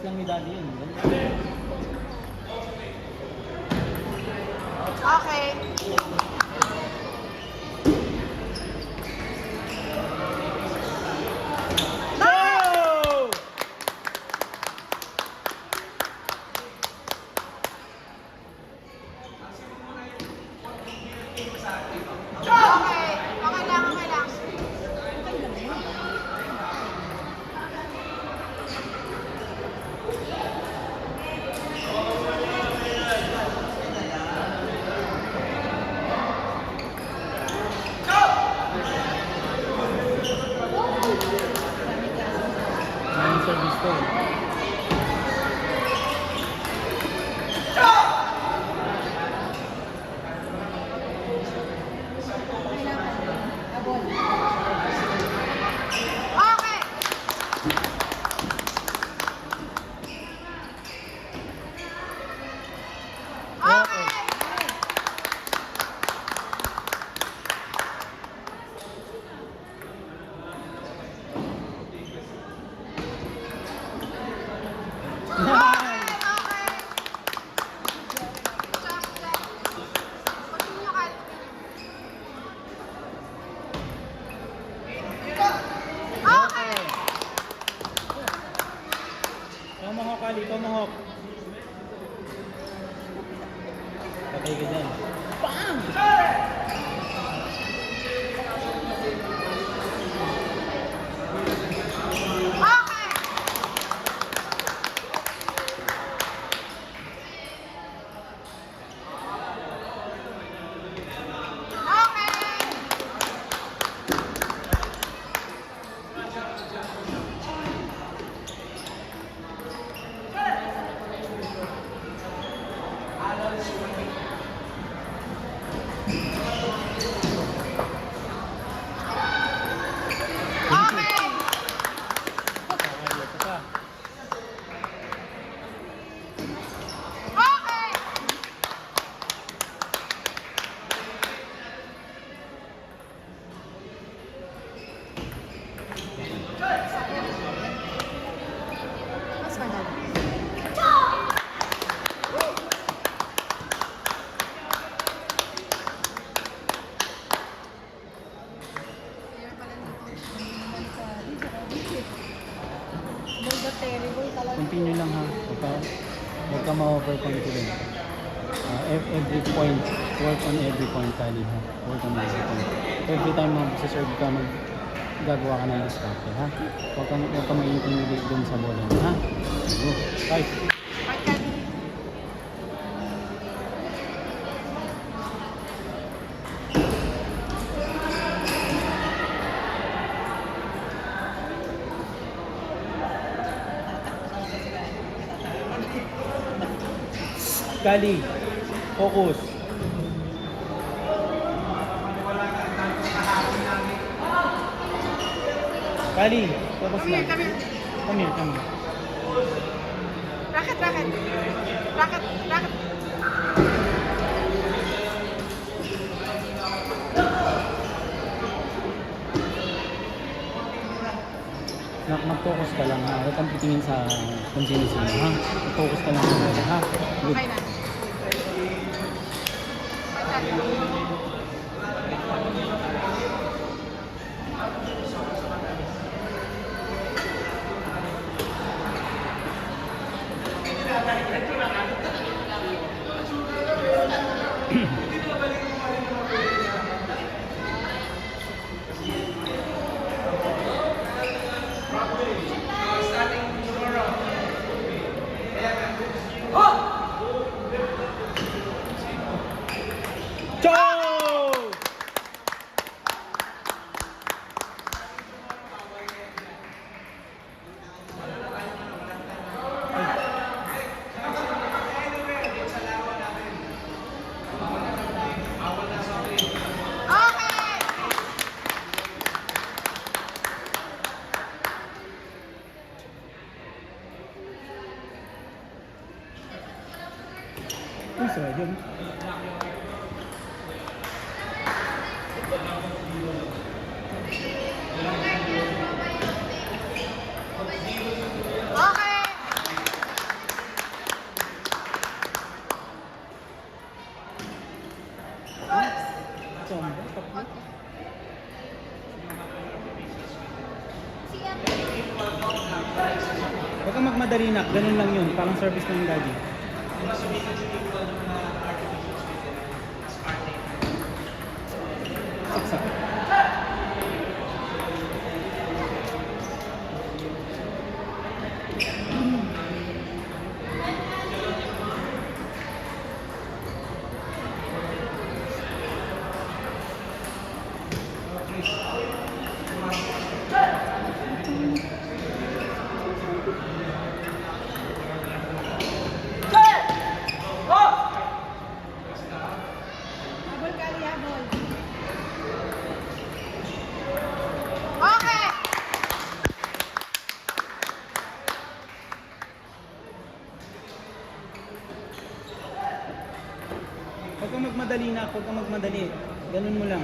lang ni Daddy yun. Okay. Go! Okay. Okay lang, okay lang. Main service to. Okay. Okay. Tomahawk, Ali. Tomahawk. Patay ka dyan. Bam! Continue lang ha. Huwag ka ma-overconfident. Every point, work on every point, Kali ha. Work on every point. Every time mag-serve ka, gagawa ka ng diskarte ha. Huwag ka ma-intimidate dun sa bola ha. Go. Fight. Kali, focus. Kali, focus lang. Come here. Racket. Mag-focus ka lang ha. Huwag kang titingin sa kung sino-sino ha. Mag-focus ka lang sa bola ha. Good. Okay na. Ano ba? Tatlo? Huwag kang magmadali nak, ganun lang yun. Parang service ng daddy. Saksak. Habol kali, habol. Okay! Huwag kang magmadali nak, huwag kang magmadali. Ganun mo lang.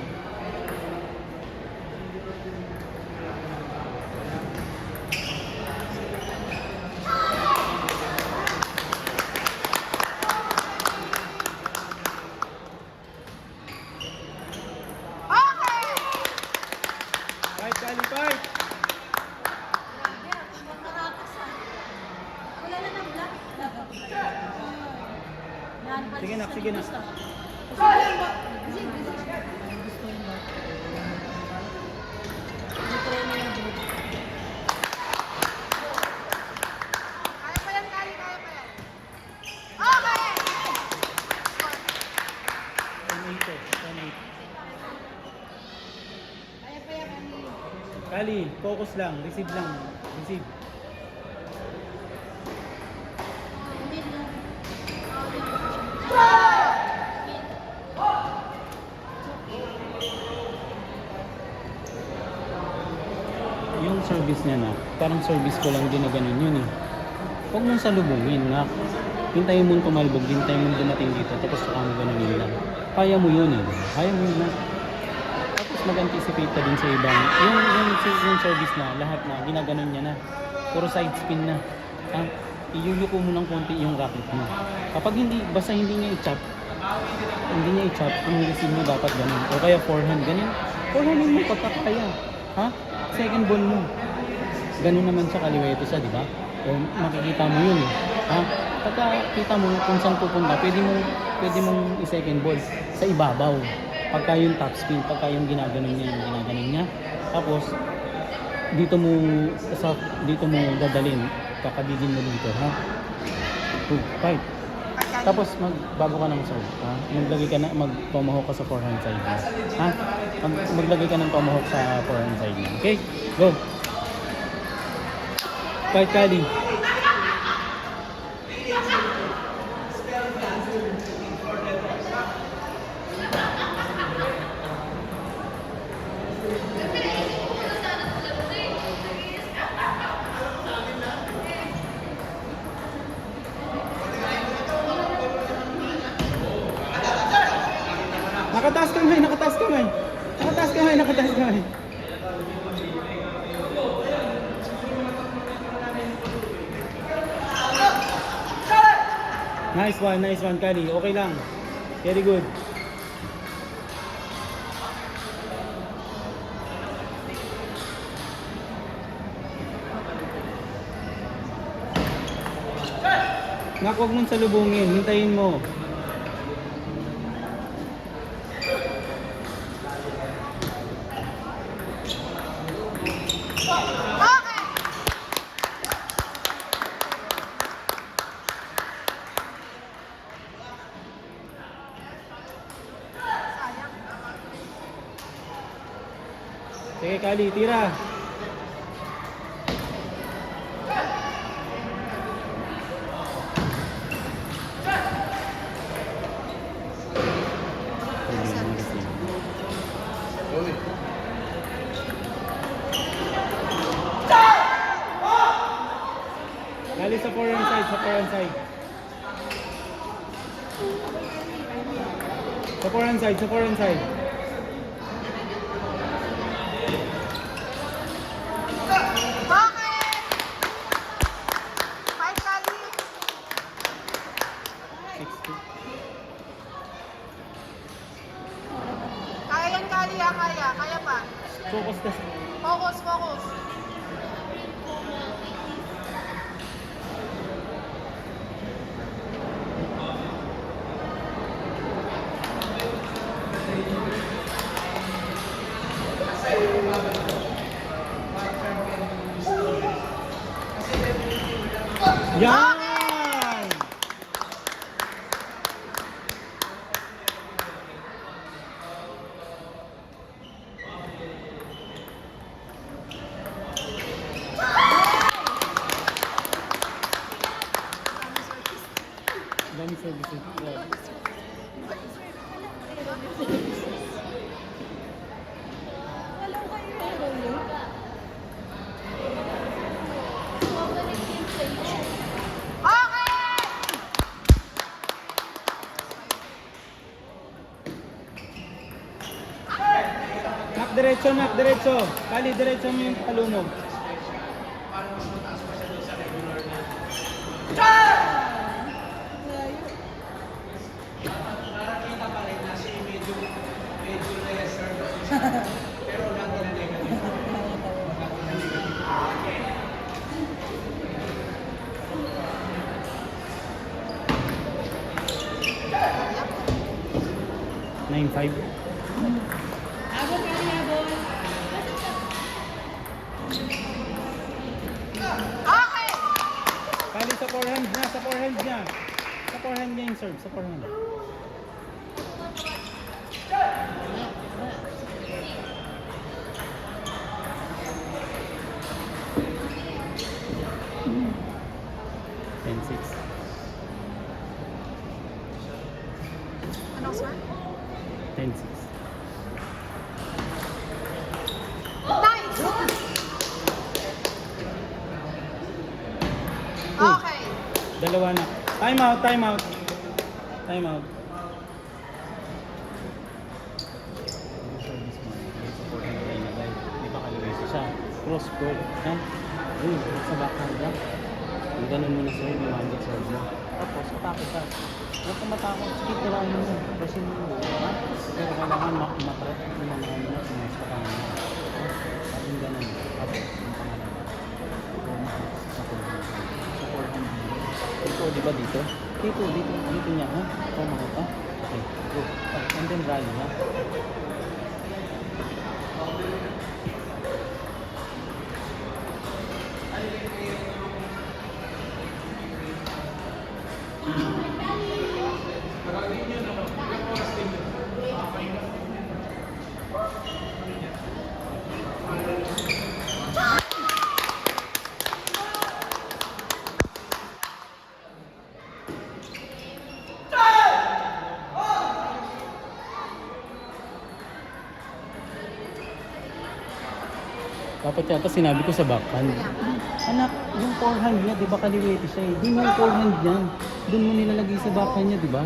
Okay! Fight, Kali, fight! Wala na ng black. Sige nak, sige nak. Kaya pa yan, Kali, kaya pa yan. Okay! 10-8 eh, 10-8. Kaya pa yan, Kali. Kali, focus lang, receive lang. Receive. Yung service niya na, parang service ko lang din na ganun yun eh. Huwag mong salubungin nga. Hintayin mong tumalbog, hintayin mong dumating dito, tapos saka mo ganunin lang. Kaya mo yun eh. Kaya mo yun na. Tapos mag-anticipate ka din sa ibang. Yung service na, lahat na, ginaganon niya na. Puro side spin na. Ah, iyuyuko mo ng konti yung racket mo. Kapag hindi, basta hindi niya i-chop, ang receive mo dapat ganun. O kaya forehand, ganun. Forehandin mo pagkakaya. Ha? Second ball mo. Ganun naman sa kaliweto sa, di ba? O makikita mo yun eh. Ha? Pagka kita mo kung saan pupunta, pwede mong i-second ball sa ibabaw. Pagka yung top spin, pagka yung ginaganon niya. Tapos, dito mo dadalhin. Kakabigin mo dito, ha? Good, fight. Tapos magbago ka ng serve, ha? Mag-tomahawk ka sa forehand side mo. Ha? Maglagay ka ng tomahawk sa forehand side mo. Okay? Go! Fight, Kali. Nakataas kamay, nakataas kamay. Nakataas kamay, nakataas kamay. Nice one, Kali. Okay lang. Very good. Nak, huwag mong salubungin. Hintayin mo. Okay! Sayang. Sige, Kali, tira. Kali sa forehand side, sa forehand side. Sa forehand side, sa forehand side. Okay! Fight, Kali. 6-2. Kaya yan, Kali ha, kaya. Kaya pa. Focus ka. Focus, focus. Yan! Dami services. Yeah. Okay! Nak diretso. Kali, diretso mo yung talumog. Nine five. Okay! Kali sa forehand niya, sa forehand niya. Sa forehand niya yung serve, sa forehand. Ten six. Ano, sir? 10-6. Nice! Okay. Dalawa na. Time out, time out. Time out. Di ba kaliwete siya? Cross court. Ha? Uy, sa backhand ka. Kung ganun mo na sa'yo, lumamit sa mo. Tapos, atake ka. Huwag ka matakot. Sige, tirahin mo. Pasin mo. Ha? Pero kailangan matrat yung mga ano na sinulis ka pang ano. Parang ganun. Tapos, yung pangalan. Sa forehand. Sa forehand. Dito, di ba dito? Dito, dito. Dito niya, ha? Ito, makita. Okay, go. And then rally, ha? Dapat yata sinabi ko sa backhand. Anak, yung forehand niya, di ba kaliwete siya eh. Doon yung forehand niya. Doon mo nilalagay sa backhand niya, di ba?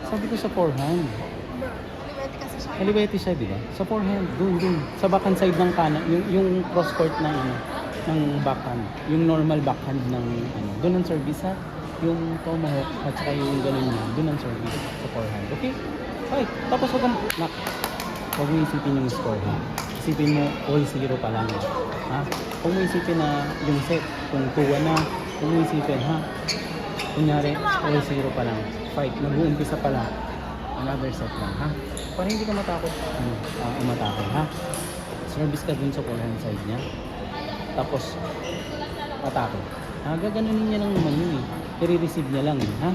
Sabi ko sa forehand. Kaliwete kasi siya. Kaliwete siya, di ba? Sa forehand, doon. Sa backhand side ng kanan, yung cross court ng ano, ng backhand. Yung normal backhand ng ano. Doon ang service ha. Yung tomahawk at saka yung ganun niya, doon ang service sa forehand. Okay? Okay. Tapos huwag kang, huwag mo isipin yung score ha. Isipin mo, all 0 pa lang. Ha? Kung mo isipin na yung set, kung 2-1 na, kung mo isipin ha. Kunyari, all 0 pa lang. Fight, nag-uumpisa pa lang. Another set lang ha. Para hindi ka matakot, umatake ha. Service ka dun sa forehand side niya. Tapos, atake. Ha? Gaganunin niya lang naman yun eh. I-receive niya lang eh. Ha?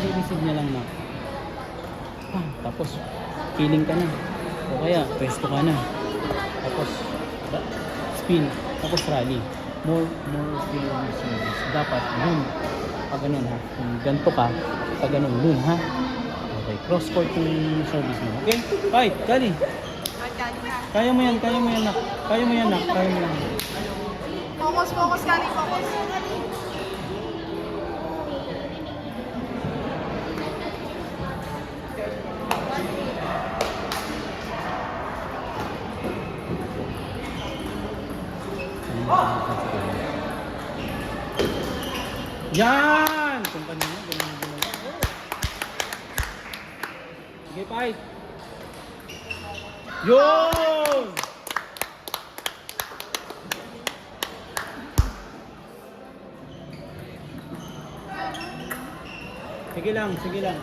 I-receive niya lang na. Ha? Tapos, feeling ka na. O kaya, pwesto ka na. Tapos spin, tapos rally. More feeling service. Dapat dun. Pag ganun ha. Kung ganito ka, pag ganun dun ha. Okay, cross court yung service mo. Okay? Fight, Kali. Kaya mo yan, nak. Kaya mo yan, nak. Kaya mo yan. Focus, focus, Kali, focus. Yan! Kung kanina, ganun. Sige, fight. Yun! Sige lang, sige lang.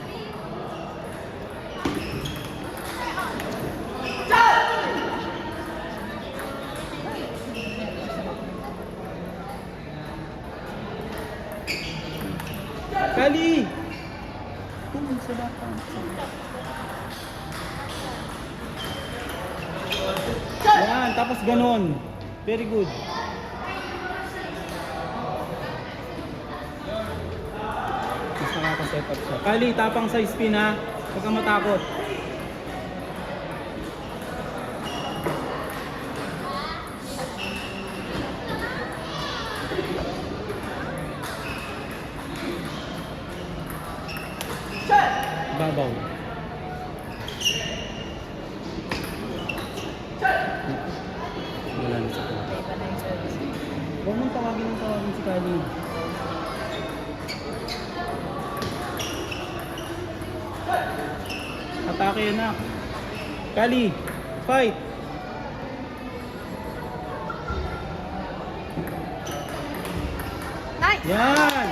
Kali! Kung sa bata. Yan, tapos ganon. Very good. Mas nakaka-set up siya. Kali, tapang sa spin ha. Huwag kang matakot. Babaw. Wala na sa kuha. Huwag mong tawagin si Kali. Atake yun na. Kali, fight! Nice! Yan!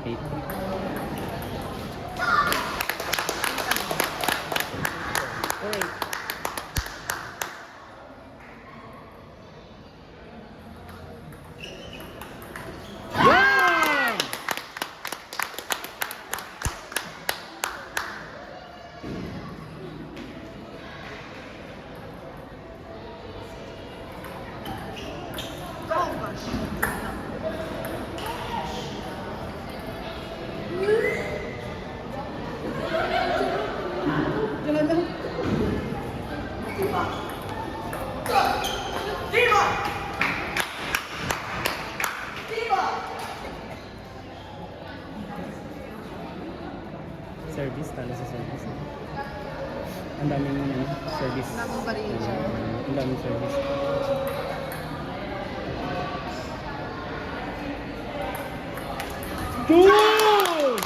Eight. Alright. Yan! Oh gosh. Service, talo sa service. Ang daming service. Ang daming variation. Ang daming service. Good!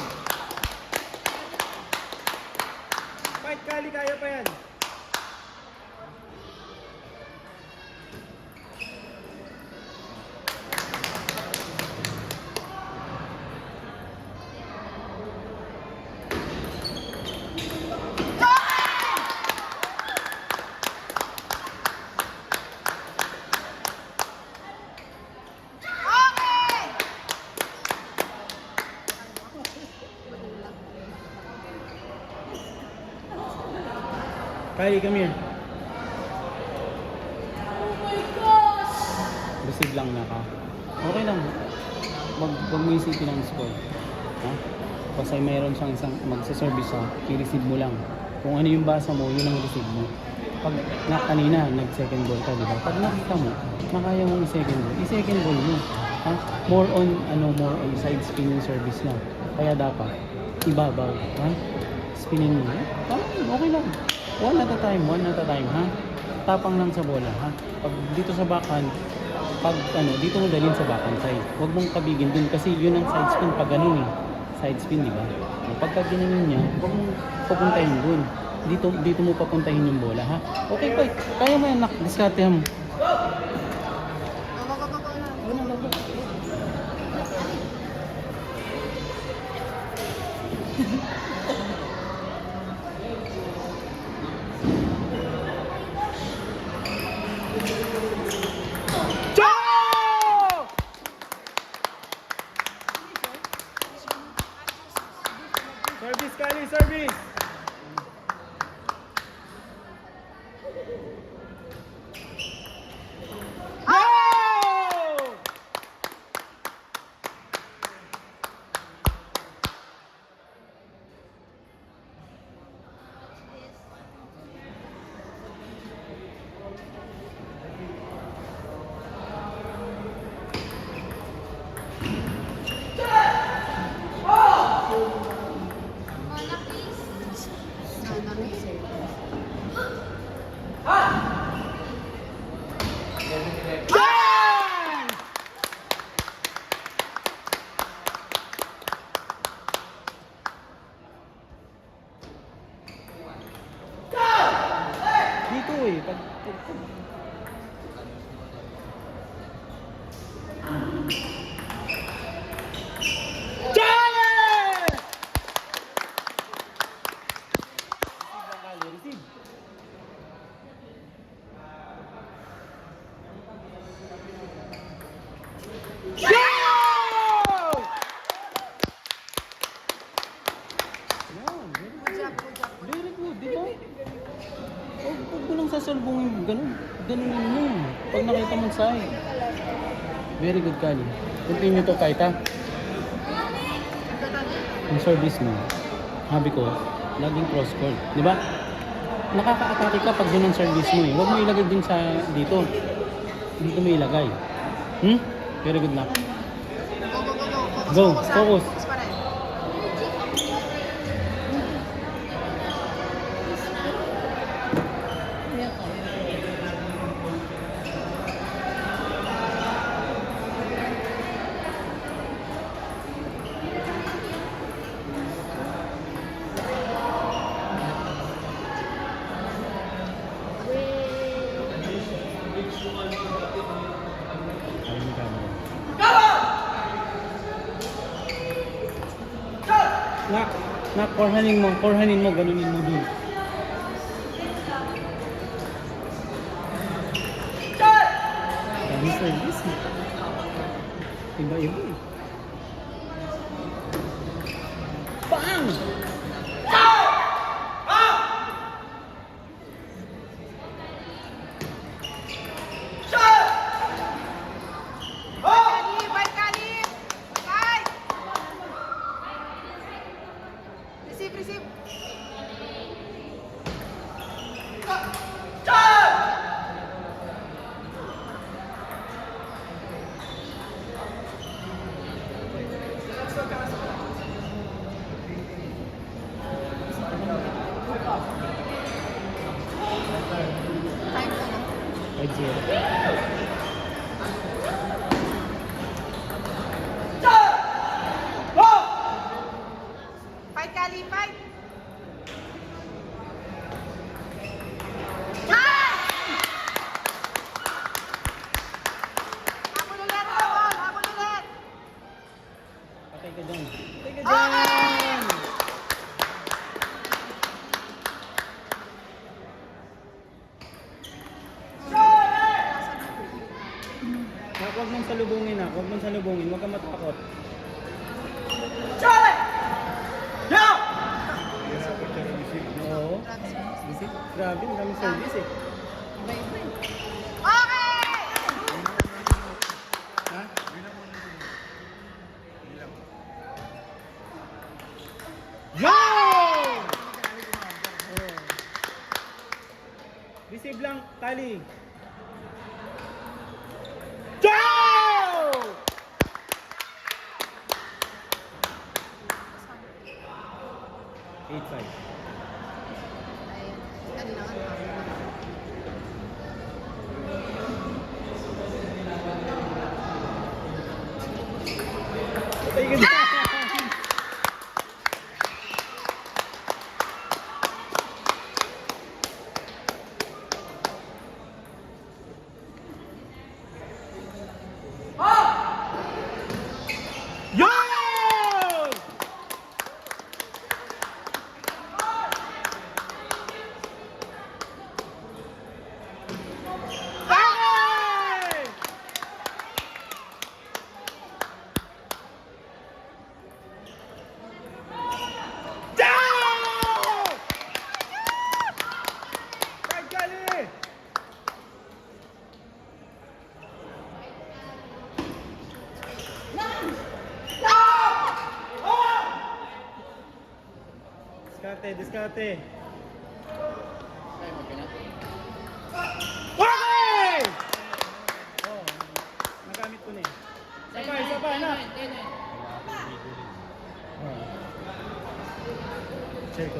Fight, Kali, kaya pa yan. Kylie, come here. Oh my gosh! Receive lang na ka. Okay lang. Wag mo isipin ang score. Ha? Kasi mayroon siyang isang magsa-service sa i-receive mo lang. Kung ano yung basa mo, yun ang receive mo. Pag kanina, nag-second ball ka, di ba? Pag nakita mo, nakaya mong i-second ball, i-second ball mo. Ha? More on side spinning service lang. Kaya dapat, ibabaw. Ha? Spinning mo. Okay lang. One at a time, ha? Tapang lang sa bola, ha? Pag dito sa backhand, dito mo dalhin sa backhand side. Huwag mong kabigin dun kasi yun ang side spin pag ganun eh. Side spin, di ba? Pagka ginanon niya, huwag mong papuntahin dun. Dito mo papuntahin yung bola, ha? Okay, fight. Kaya mo yan, nak. Diskarte mo. Go, go, go, go, go. Service, Kylie, service! Go! eh. Challenge! Receive. Go! Yan, Good job, good job. very good, di ba? Huwag mo lang sasalubungin, ganunin mo. Pag nakita mong side. Very good, Kali. Continue to fight, ha? Yung service mo, sabi ko, laging cross court, di ba? Nakaka-atake ka pag yun ang service mo eh. Huwag mo ilagay din sa dito. Dito mo ilagay. Very good luck. Go, go, go, go. Go, focus. Focus pa rin. Korhanin mo, ganunin mo dun. Dami service eh. Iba-iba eh. Bang! Kali, bye, Kali. Bye. Receive, receive. Time ko na. 5-0. Fight, Kali, fight. Habol ulit, habol, habol ulit. Patay ka dyan. Patay ka Okay! dyan! Huwag mong salubungin ha. Huwag mong salubungin. Huwag kang matakot. Oo. Grabe, ang daming service eh. Okay! Ha? Yo! Oh. Receive lang, Kali. Go! 8-5. Patay ka dyan! Yun! Okay! Down! Fight, Kali! Diskarte. Okay! Oh, nagamit ko na eh. Sabay na. Oh. Check.